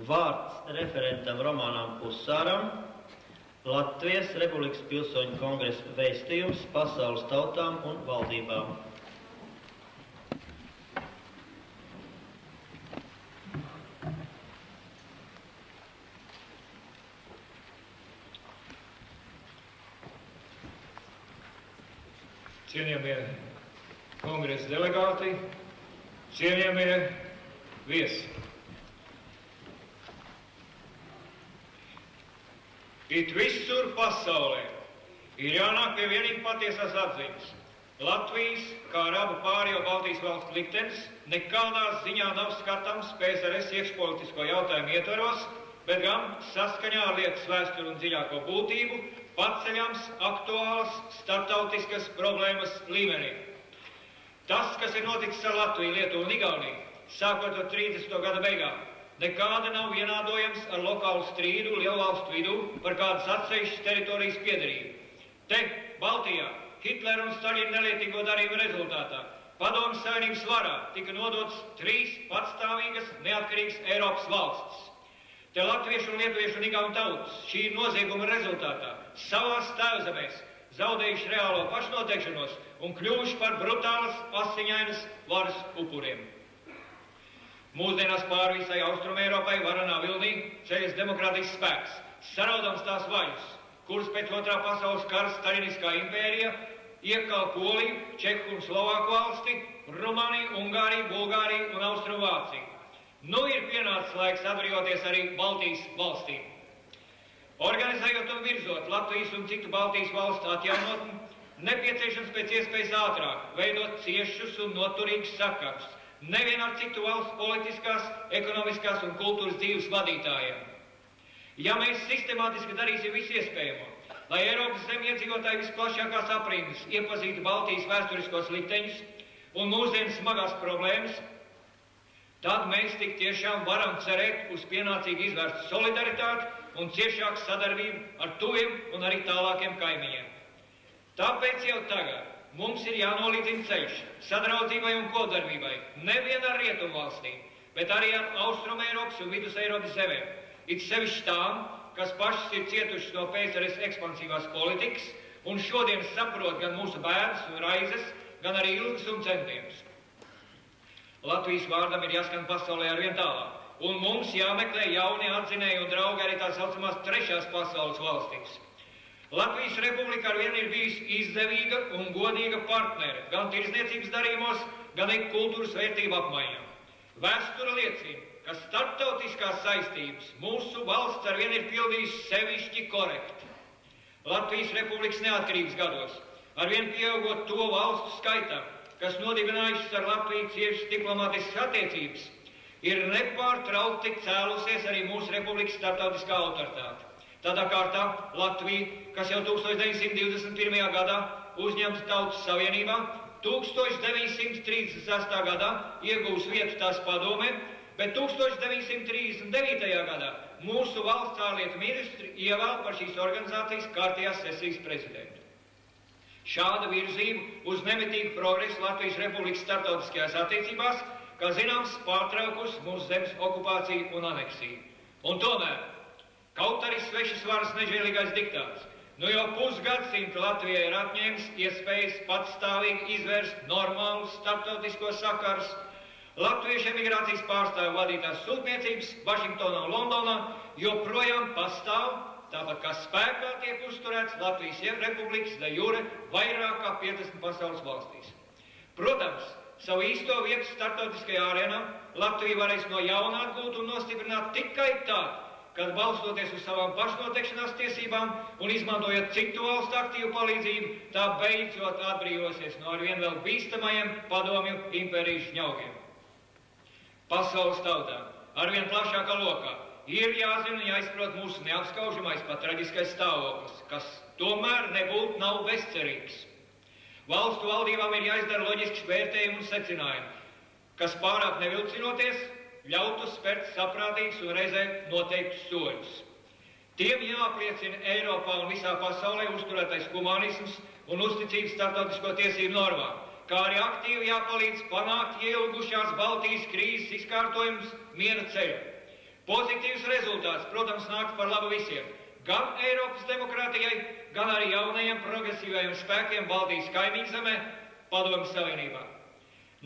Vārds referentam Romanam Usāram. Latvijas Republikas Pilsoņu kongresa vēstījums pasaules tautām un valdībām. Cienījamie kongresa delegāti, cienījamie viesi. It visur pasaulē ir jānāk pie vienīgi patiesās atziņas. Latvijas, kā ar abu pārējo Baltijas valstu liktenis, nekādā ziņā nav skatams PSRS iekšpolitisko jautājumu ietvaros, bet gan saskaņā ar lietas vēsturi un dziļāko būtību paceļams aktuālas starptautiskas problēmas līmenī. Tas, kas ir noticis ar Latviju, Lietuvu un Igauniju, sākot ar 30. gada beigām, nekāda nav vienādojams ar lokālu strīdu lielvalstu vidū par kādas atsevišķas teritorijas piederību. Te, Baltijā, Hitlera un Staļina nelietīgo darījumu rezultātā Padomju Savienības varā tika nodotas 3 patstāvīgas neatkarīgas Eiropas valstis. Te latviešu un lietuviešu un igauņu tautas šī nozieguma rezultātā savās tēvzemēs zaudējuši reālo pašnoteikšanos un kļuvuši par brutālas, asiņainas varas upuriem. Mūsdienās pāri visai Austrumeiropai varanā vilnī ceļas demokrātisks spēks, saraudams tās vaļus, kuras pēc Otrā pasaules kara staļiniskā impērija iekal Poliju, Čehu un Slovāku valsti, Rumāniju, Ungāriju, Bulgāriju un Austrumvāciju. Nu ir pienācis laiks atbrīvoties arī Baltijas valstīm. Organizējot un virzot Latvijas un citu Baltijas valstu atjaunotni, nepieciešams pēc iespējas ātrāk veidot ciešus un noturīgus sakarus nevien ar citu valstu politiskās, ekonomiskās un kultūras dzīves vadītājiem. Ja mēs sistemātiski darīsim visu iespējamo, lai Eiropas zemiedzīvotāji visplašākās aprindas iepazītu Baltijas vēsturiskos likteņus un mūsdienas smagās problēmas, tad mēs tik tiešām varam cerēt uz pienācīgi izvērstu solidaritāti un ciešāku sadarbību ar tuviem un arī tālākiem kaimiņiem. Tāpēc jau tagad mums ir jānolīdzina ceļš sadraudzībai un kopdarbībai nevien ar Rietumvalstīm, bet arī ar Austrumeiropas un Vidus Eiropas zemēm, it sevišķi tām, kas pašas ir cietušas no PSRS ekspansīvās politikas un šodien saprot gan mūsu bēdas un raizes, gan arī ilgas un centienus. Latvijas vārdam ir jāskan pasaulē arvien tālāk, un mums jāmeklē jauni atzinēji un draugi arī tā saucamās trešās pasaules valstīs. Latvijas republika arvien ir bijusi izdevīga un godīga partnere gan tirzniecības darījumos, gan arī kultūras vērtību apmaiņā. Vēsture liecina, ka starptautiskās saistības mūsu valsts arvien ir pildījusi sevišķi korekti. Latvijas republikas neatkarības gados arvien pieaugot to valstu skaitam, kas nodibinājušas ar Latviju ciešas diplomātiskas attiecības, ir nepārtraukti cēlusies arī mūsu republikas starptautiskā autoritāte. Tādā kārtā Latvija, kas jau 1921. gadā uzņemta Tautas Savienībā, 1936. gadā iegūs vietu tās padomē, bet 1939. gadā mūsu valsts ārlietu ministri ievēl par šīs organizācijas kārtējās sesijas prezidentu. Šāda virzība uz nemitīgu progresu Latvijas republikas starptautiskajās attiecībās, kā zināms, pārtraukus mūsu zemes okupāciju un aneksiju. Un tomēr, kaut arī svešas varas nežēlīgais diktāts, nu jau pusgadsimtu Latvijai ir atņēmis iespējas patstāvīgi izvērst normālus starptautiskos sakarus. Latviešu emigrācijas pārstāvju vadītās sūtniecības Vašingtonā un Londonā joprojām pastāv, tāpat kā spēkā tiek uzturēts Latvijas republikas de jure vairāk kā 50 pasaules valstīs. Protams, savu īsto vietu starptautiskajā arēnā Latvija varēs no jauna atgūt un nostiprināt tikai tad, kad balstoties uz savām pašnoteikšanās tiesībām un izmantojot citu valstu aktīvu palīdzību, tā beidzot atbrīvosies no arvien vēl bīstamajiem padomju impērijas žņaugiem. Pasaules tautām arvien plašākā lokā ir jāzina un jāizprot mūsu neapskaužamais pat traģiskais stāvoklis, kas tomēr nebūtu nav bezcerīgs. Valstu valdībām ir jāizdara loģisks vērtējumi un secinājumi, kas pārāk nevilcinoties ļautu spērt saprātīgus un reizē noteiktus soļus. Tiem jāapliecina Eiropā un visā pasaulē uzturētais humanisms un uzticības starptautisko tiesību normām, kā arī aktīvi jāpalīdz panākt ielgušās Baltijas krīzes izkārtojums miera ceļu. Pozitīvs rezultāts, protams, nāk par labu visiem. Gan Eiropas demokrātijai, gan arī jaunajiem progresīvajiem spēkiem Baltijas kaimiņzemē, Padomju Savienībā.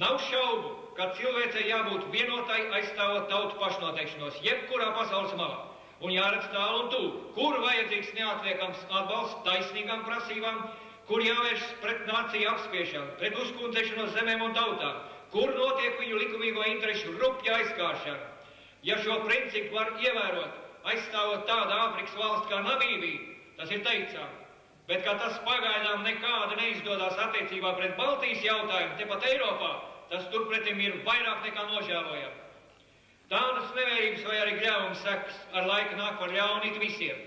Nav šaubu, ka cilvēcei jābūt vienotai aizstāvot tautu pašnoteikšanos jebkurā pasaules malā. Un jāredz tālu un tuvu, kur vajadzīgs neatliekams atbalsts taisnīgām prasībām, kur jāvēršas pret nāciju apspiešanu, pret uzkundzēšanos zemēm un tautām, kur notiek viņu likumīgo interešu rupja aizskāršana. Ja šo principu var ievērot, aizstāvot tādu Āfrikas valsti kā Namībija, tas ir teicām. Bet, ka tas pagaidām nekāda neizdodas attiecībā pret Baltijas jautājumu, tepat Eiropā, tas turpretim ir vairāk nekā nožēlojami. Tādas nevērības vai arī gļēvuma sekas ar laiku nāk par ļaunīt visiem.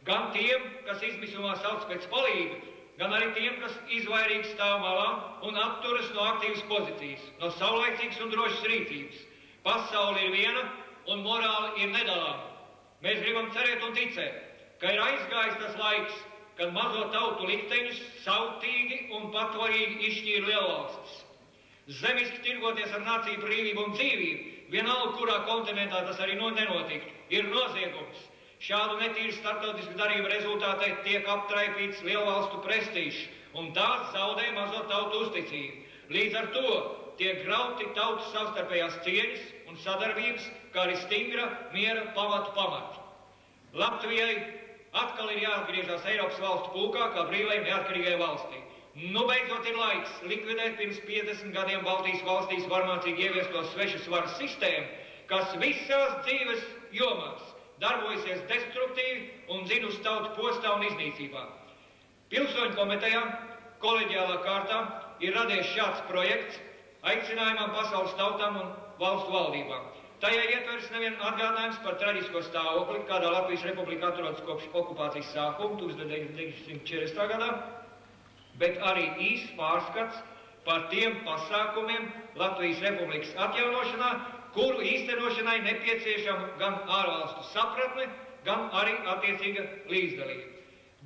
Gan tiem, kas izmisumā sauc pēc palīga, gan arī tiem, kas izvairīgi stāv malā un atturas no aktīvas pozīcijas, no saulaicīgas un drošas rīcības. Pasaule ir viena un morāli ir nedalāma. Mēs gribam cerēt un ticēt, ka ir aizgājis tas laiks, kad mazo tautu likteņus sautīgi un patvarīgi izšķīra lielvalstis. Zemiski tirgoties ar nāciju brīvību un dzīvību, vienalga kurā kontinentā tas arī nenotiktu, ir noziegums. Šādu netīru starptautisku darījumu rezultātā tiek aptraipīts lielvalstu prestižs, un tās zaudē mazo tautu uzticību. Līdz ar to tiek grauti tautas savstarpējās cieņas un sadarbības, kā arī stingra miera pamati. Latvijai atkal ir jāatgriežas Eiropas valstu pulkā kā brīvai neatkarīgai valstī. Nu beidzot ir laiks likvidēt pirms 50 gadiem Baltijas valstīs varmācīgi ieviesto svešas varas sistēmu, kas visās dzīves jomās darbojusies destruktīvi un dzin uz tautu postā un iznīcībā. Pilsoņu komitejā koleģiālā kārtā ir radies šāds projekts aicinājumam pasaules tautām un valstu valdībām. Tajā ietveras nevien atgādinājums par traģisko stāvokli, kādā Latvijas Republika atrodas kopš okupācijas sākuma 1940. gadā, bet arī īsts pārskats par tiem pasākumiem Latvijas Republikas atjaunošanā, kuru īstenošanai nepieciešama gan ārvalstu sapratne, gan arī attiecīga līdzdalība.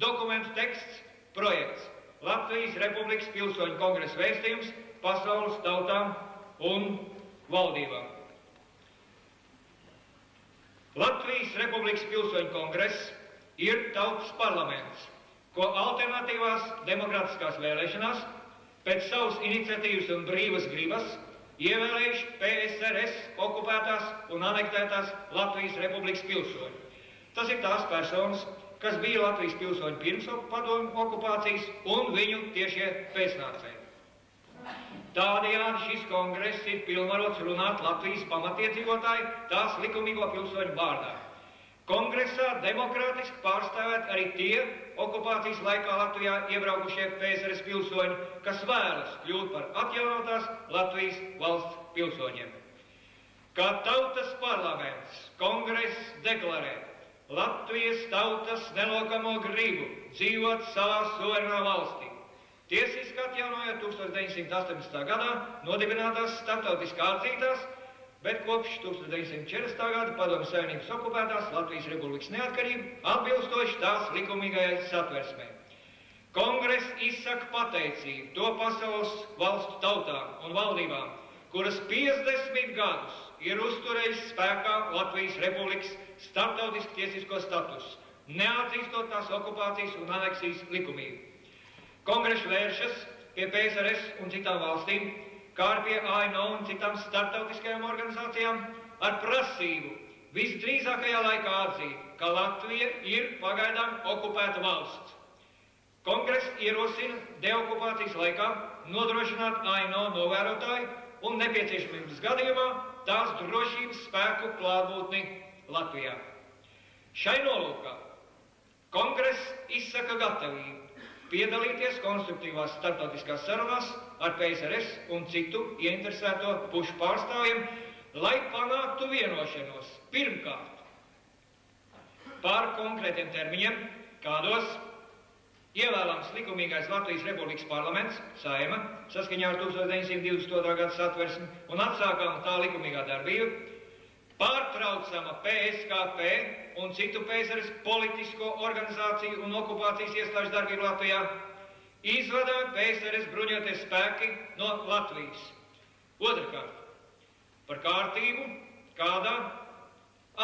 Dokumentu teksts, projekts Latvijas Republikas Pilsoņu kongresa vēstījums pasaules tautām un valdībām. Latvijas Republikas Pilsoņu kongress ir tautas parlaments, ko alternatīvās demokrātiskās vēlēšanās pēc savas iniciatīvas un brīvas gribas ievēlējuši PSRS okupētās un anektētās Latvijas Republikas pilsoņi. Tas ir tās personas, kas bija Latvijas pilsoņi pirms padomju okupācijas un viņu tiešie pēcnācēji. Tādējādi šis kongress ir pilnvarots runāt Latvijas pamatiedzīvotāju tās likumīgo pilsoņu vārdā. Kongresā demokrātiski pārstāvēt arī tie okupācijas laikā Latvijā iebraukušie PSRS pilsoņi, kas vēlas kļūt par atjaunotās Latvijas valsts pilsoņiem. Kā tautas parlaments, kongress deklarē Latvijas tautas nelokamo gribu dzīvot savā suverenā valstī. Tiesiski atjaunojot 1918. gadā nodibinātās starptautiskā atzītās, bet kopš 1940. gada Padomju Savienības okupētās Latvijas Republikas neatkarību atbilstoši tās likumīgajai satversmei. Kongress izsaka pateicību to pasaules valstu tautām un valdībām, kuras 50 gadus ir uzturējis spēkā Latvijas Republikas starptautiski tiesisko statusu, neatzīstot tās okupācijas un aneksijas likumību. Kongress vēršas pie PSRS un citām valstīm, kā arī pie ANO un citām starptautiskajām organizācijām, ar prasību visdrīzākajā laikā atzīt, ka Latvija ir pagaidām okupēta valsts. Kongress ierosina deokupācijas laikā nodrošināt ANO novērotāju un nepieciešamības gadījumā tās drošības spēku klātbūtni Latvijā. Šai nolūkā kongress izsaka gatavību piedalīties konstruktīvās starptautiskās sarunās ar PSRS un citu ieinteresēto pušu pārstāvjiem, lai panāktu vienošanos pirmkārt par konkrētiem termiņiem, kādos ievēlams likumīgais Latvijas Republikas parlaments, Saeima, saskaņā ar 1922. gada satversmi un atsākām tā likumīgā darbība, pārtraucama PSKP un citu PSRS politisko organizāciju un okupācijas iestāžu darbību Latvijā, izvadām PSRS bruņoties spēki no Latvijas. Otrkārt, par kārtību, kādā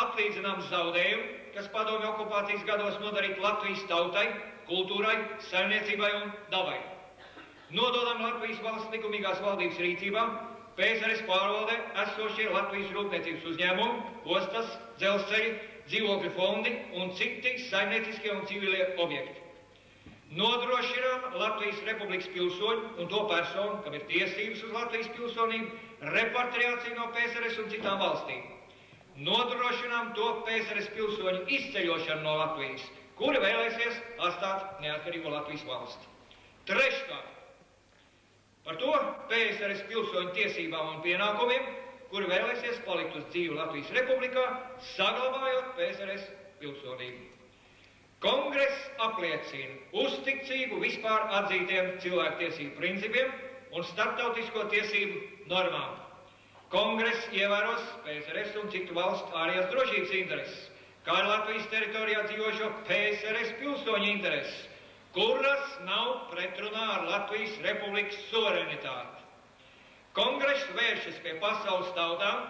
atlīdzināms zaudējumi, kas padomju okupācijas gados nodarīti Latvijas tautai, kultūrai, saimniecībai un dabai. Nododam Latvijas valsts likumīgās valdības rīcībā PSRS pārvaldē esošie Latvijas rūpniecības uzņēmumi, ostas, dzelzceļi, dzīvokļu fondi un citi saimnieciskie un civilie objekti. Nodrošinām Latvijas Republikas pilsoņu un to personu, kam ir tiesības uz Latvijas pilsonību, repatriāciju no PSRS un citām valstīm. Nodrošinām to PSRS pilsoņu izceļošanu no Latvijas, kuri vēlēsies atstāt neatkarīgo Latvijas valsti. Treškārt, par to PSRS pilsoņu tiesībām un pienākumiem, kuri vēlēsies palikt uz dzīvi Latvijas Republikā, saglabājot PSRS pilsonību. Kongress apliecina uzticību vispār atzītiem cilvēktiesību principiem un starptautisko tiesību normām. Kongress ievēros PSRS un citu valstu ārējās drošības intereses, kā ir Latvijas teritorijā dzīvošo PSRS pilsoņu intereses, kuras nav pretrunā ar Latvijas Republikas suverenitāti. Kongress vēršas pie pasaules tautām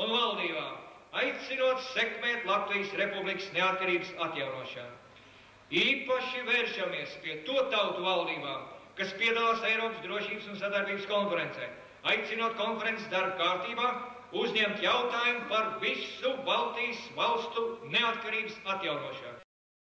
un valdībām, aicinot sekmēt Latvijas Republikas neatkarības atjaunošanu. Īpaši vēršamies pie to tautu valdībām, kas piedalās Eiropas drošības un sadarbības konferencē, aicinot konferences darba kārtībā uzņemt jautājumu par visu Baltijas valstu neatkarības atjaunošanu.